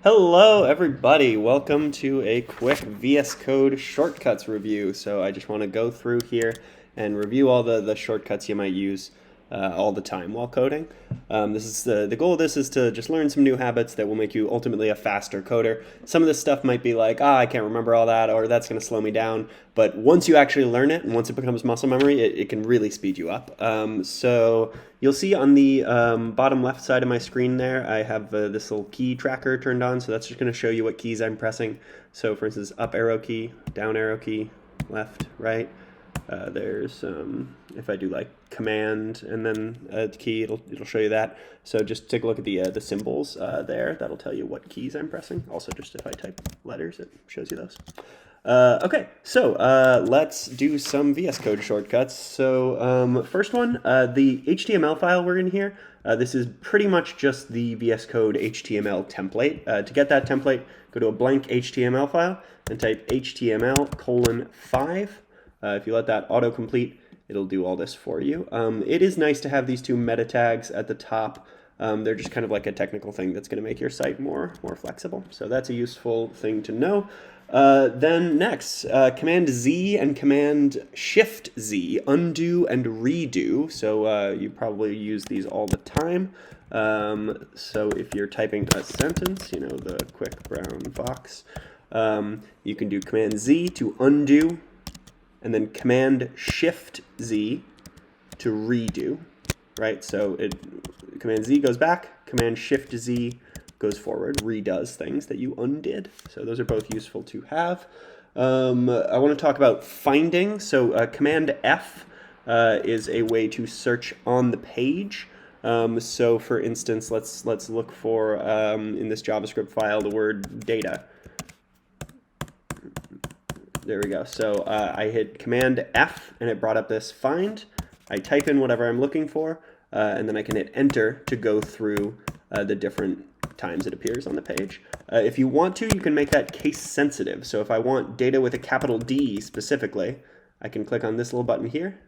Hello, everybody. Welcome to a quick VS Code shortcuts review. So I just want to go through here and review all the shortcuts you might use all the time while coding. This is the goal of this is to just learn some new habits that will make you ultimately a faster coder. Some of this stuff might be like, I can't remember all that, or that's going to slow me down. But once you actually learn it, and once it becomes muscle memory, it can really speed you up. So you'll see on the bottom left side of my screen there, I have this little key tracker turned on. So that's just going to show you what keys I'm pressing. So for instance, up arrow key, down arrow key, left, right. There's if I do like command and then a key, it'll show you that. So just take a look at the symbols there. That'll tell you what keys I'm pressing. Also, just if I type letters, it shows you those. Okay, so let's do some VS Code shortcuts. So first one, the HTML file we're in here. This is pretty much just the VS Code HTML template. To get that template, go to a blank HTML file and type HTML:5. If you let that autocomplete, it'll do all this for you. It is nice to have these two meta tags at the top. They're just kind of like a technical thing that's going to make your site more flexible. So that's a useful thing to know. Then next, Command Z and Command Shift Z, undo and redo. So you probably use these all the time. So if you're typing a sentence, you know, the quick brown fox, you can do Command Z to undo, and then Command Shift Z to redo, right? So Command Z goes back, Command Shift Z goes forward, redoes things that you undid. So those are both useful to have. I want to talk about finding. So Command F is a way to search on the page. So for instance, let's look for in this JavaScript file the word data. There we go. So I hit Command F and it brought up this find. I type in whatever I'm looking for, and then I can hit Enter to go through the different times it appears on the page. If you want to, you can make that case sensitive. So if I want data with a capital D specifically, I can click on this little button here.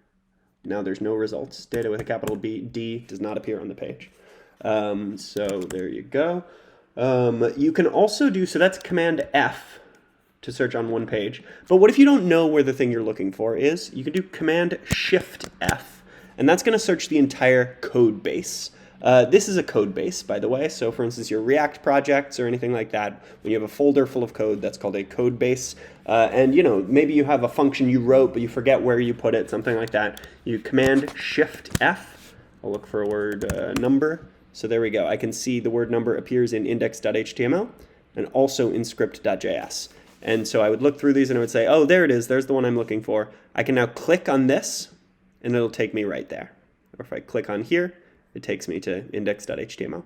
Now there's no results. Data with a capital D does not appear on the page. So there you go. You can also do, so that's Command F to search on one page. But what if you don't know where the thing you're looking for is? You can do Command Shift F, and that's going to search the entire code base. This is a code base, by the way. So for instance, your React projects or anything like that, when you have a folder full of code, that's called a code base. And you know, maybe you have a function you wrote, but you forget where you put it, something like that. You Command Shift F. I'll look for a word number. So there we go. I can see the word number appears in index.html and also in script.js. And so I would look through these and I would say, oh, there it is. There's the one I'm looking for. I can now click on this and it'll take me right there. Or if I click on here, it takes me to index.html.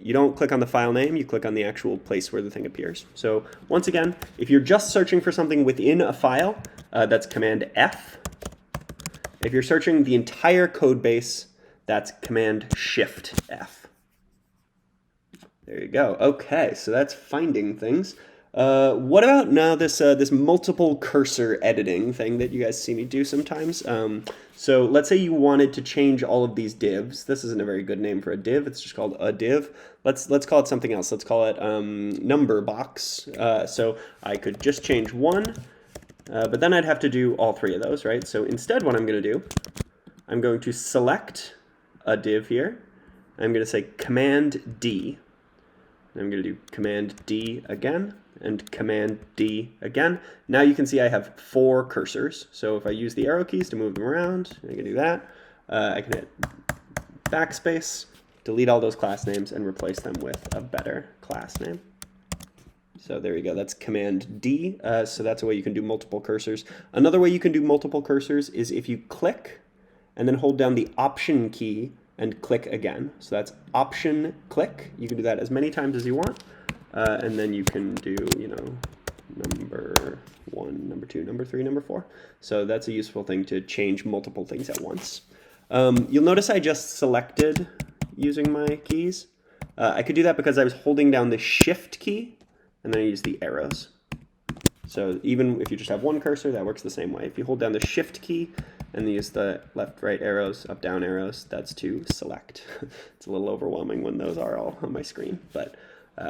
You don't click on the file name, you click on the actual place where the thing appears. So once again, if you're just searching for something within a file, that's Command F. If you're searching the entire code base, that's Command Shift F. There you go. Okay, so that's finding things. What about now this multiple cursor editing thing that you guys see me do sometimes? So let's say you wanted to change all of these divs. This isn't a very good name for a div. It's just called a div. Let's call it something else. Let's call it number box. So I could just change one, but then I'd have to do all three of those, right? So instead what I'm going to do, I'm going to select a div here. I'm going to say Command D. I'm going to do Command D again and Command D again. Now you can see I have 4 cursors. So if I use the arrow keys to move them around, I can do that. I can hit backspace, delete all those class names, and replace them with a better class name. So there you go. That's Command D. So that's a way you can do multiple cursors. Another way you can do multiple cursors is if you click and then hold down the Option key and click again. So that's Option click. You can do that as many times as you want. And then you can do, you know, number 1, number 2, number 3, number 4. So that's a useful thing to change multiple things at once. You'll notice I just selected using my keys. I could do that because I was holding down the Shift key and then I use the arrows. So even if you just have one cursor, that works the same way. If you hold down the Shift key and use the left, right arrows, up, down arrows, that's to select. It's a little overwhelming when those are all on my screen, but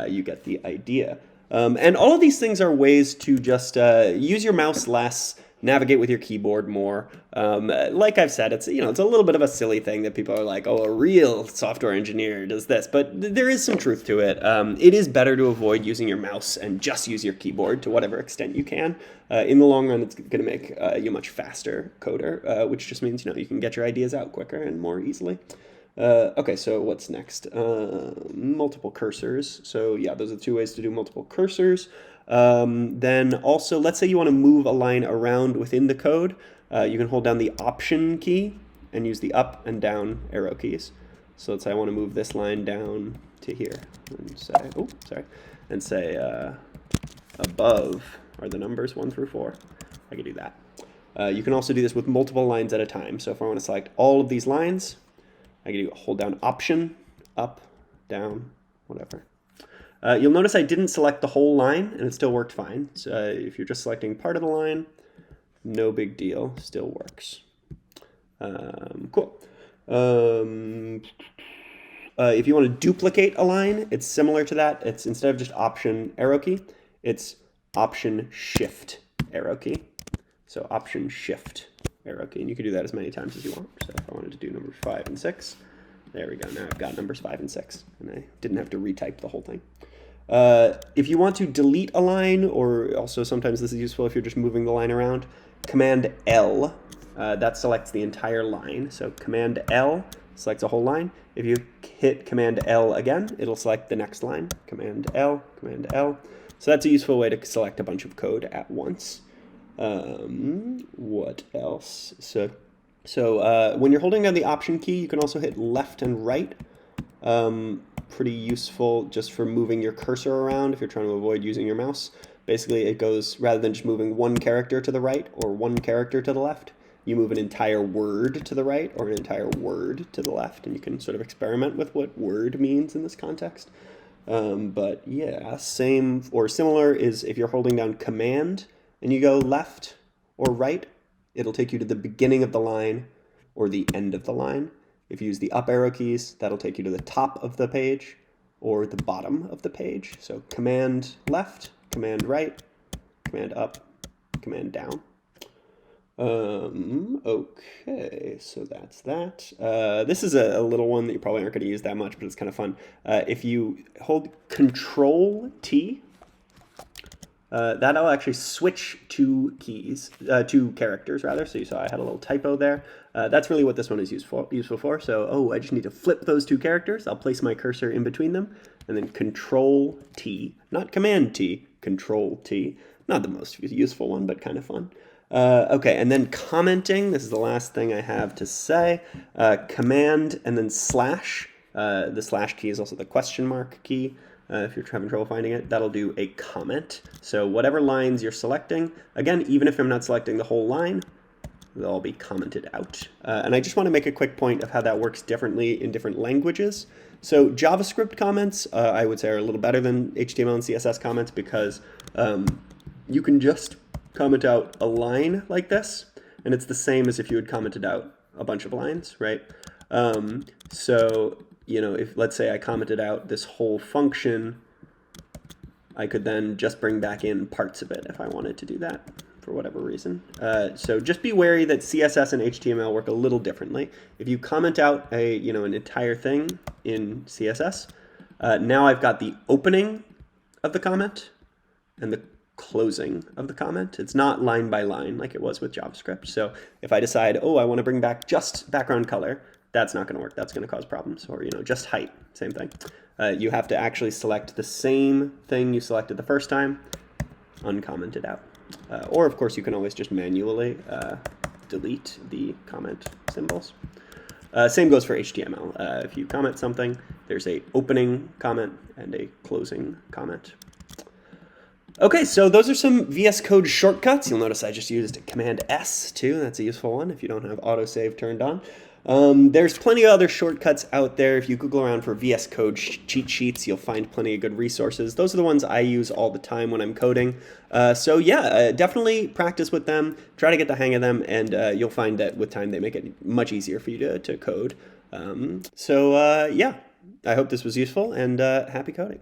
you get the idea. And all of these things are ways to just use your mouse less, navigate with your keyboard more. Like I've said, it's it's a little bit of a silly thing that people are like, oh, a real software engineer does this, but there is some truth to it. It is better to avoid using your mouse and just use your keyboard to whatever extent you can. In the long run, it's going to make you a much faster coder, which just means you can get your ideas out quicker and more easily. Okay, so what's next? Multiple cursors. So yeah, those are 2 ways to do multiple cursors. Then also, let's say you want to move a line around within the code. You can hold down the Option key and use the up and down arrow keys. So let's say I want to move this line down to here and say, oh, sorry, and say above are the numbers 1 through 4. I can do that. You can also do this with multiple lines at a time. So if I want to select all of these lines, I can hold down Option, up, down, whatever. You'll notice I didn't select the whole line, and it still worked fine. So if you're just selecting part of the line, no big deal, still works. Cool. If you want to duplicate a line, it's similar to that. It's instead of just Option arrow key, it's Option Shift arrow key. So Option Shift arrow key, and you can do that as many times as you want. So if I wanted to do numbers 5 and 6, there we go. Now I've got numbers 5 and 6, and I didn't have to retype the whole thing. If you want to delete a line, or also sometimes this is useful if you're just moving the line around, Command L, that selects the entire line. So Command L selects a whole line. If you hit Command L again, it'll select the next line. Command L, Command L. So that's a useful way to select a bunch of code at once. What else? So when you're holding down the Option key, you can also hit left and right. Pretty useful just for moving your cursor around if you're trying to avoid using your mouse. Basically, it goes, rather than just moving one character to the right or one character to the left, you move an entire word to the right or an entire word to the left, and you can sort of experiment with what word means in this context. But yeah, same or similar is if you're holding down Command and you go left or right, it'll take you to the beginning of the line or the end of the line. If you use the up arrow keys, that'll take you to the top of the page or the bottom of the page. So Command left, Command right, Command up, Command down. Okay, so that's that. This is a little one that you probably aren't going to use that much, but it's kind of fun. If you hold Control T, that'll actually switch two characters rather. So you saw I had a little typo there. That's really what this one is useful for. So, I just need to flip those 2 characters. I'll place my cursor in between them, and then Control T, not Command T, Control T. Not the most useful one, but kind of fun. Okay, and then commenting. This is the last thing I have to say. Command and then slash. The slash key is also the question mark key. If you're having trouble finding it, that'll do a comment. So whatever lines you're selecting, again, even if I'm not selecting the whole line, they'll all be commented out. And I just want to make a quick point of how that works differently in different languages. So JavaScript comments, I would say, are a little better than HTML and CSS comments because you can just comment out a line like this, and it's the same as if you had commented out a bunch of lines, right? So, if let's say I commented out this whole function, I could then just bring back in parts of it if I wanted to do that for whatever reason. So just be wary that CSS and HTML work a little differently. If you comment out an entire thing in CSS, now I've got the opening of the comment and the closing of the comment. It's not line by line like it was with JavaScript. So if I decide, I want to bring back just background color, that's not going to work. That's going to cause problems. Or, just height, same thing. You have to actually select the same thing you selected the first time, uncommented out. Or, of course, you can always just manually delete the comment symbols. Same goes for HTML. If you comment something, there's a opening comment and a closing comment. Okay, so those are some VS Code shortcuts. You'll notice I just used Command S too. That's a useful one if you don't have autosave turned on. There's plenty of other shortcuts out there. If you Google around for VS Code cheat sheets, you'll find plenty of good resources. Those are the ones I use all the time when I'm coding. So yeah, definitely practice with them. Try to get the hang of them, and you'll find that with time they make it much easier for you to code. Yeah, I hope this was useful, and happy coding.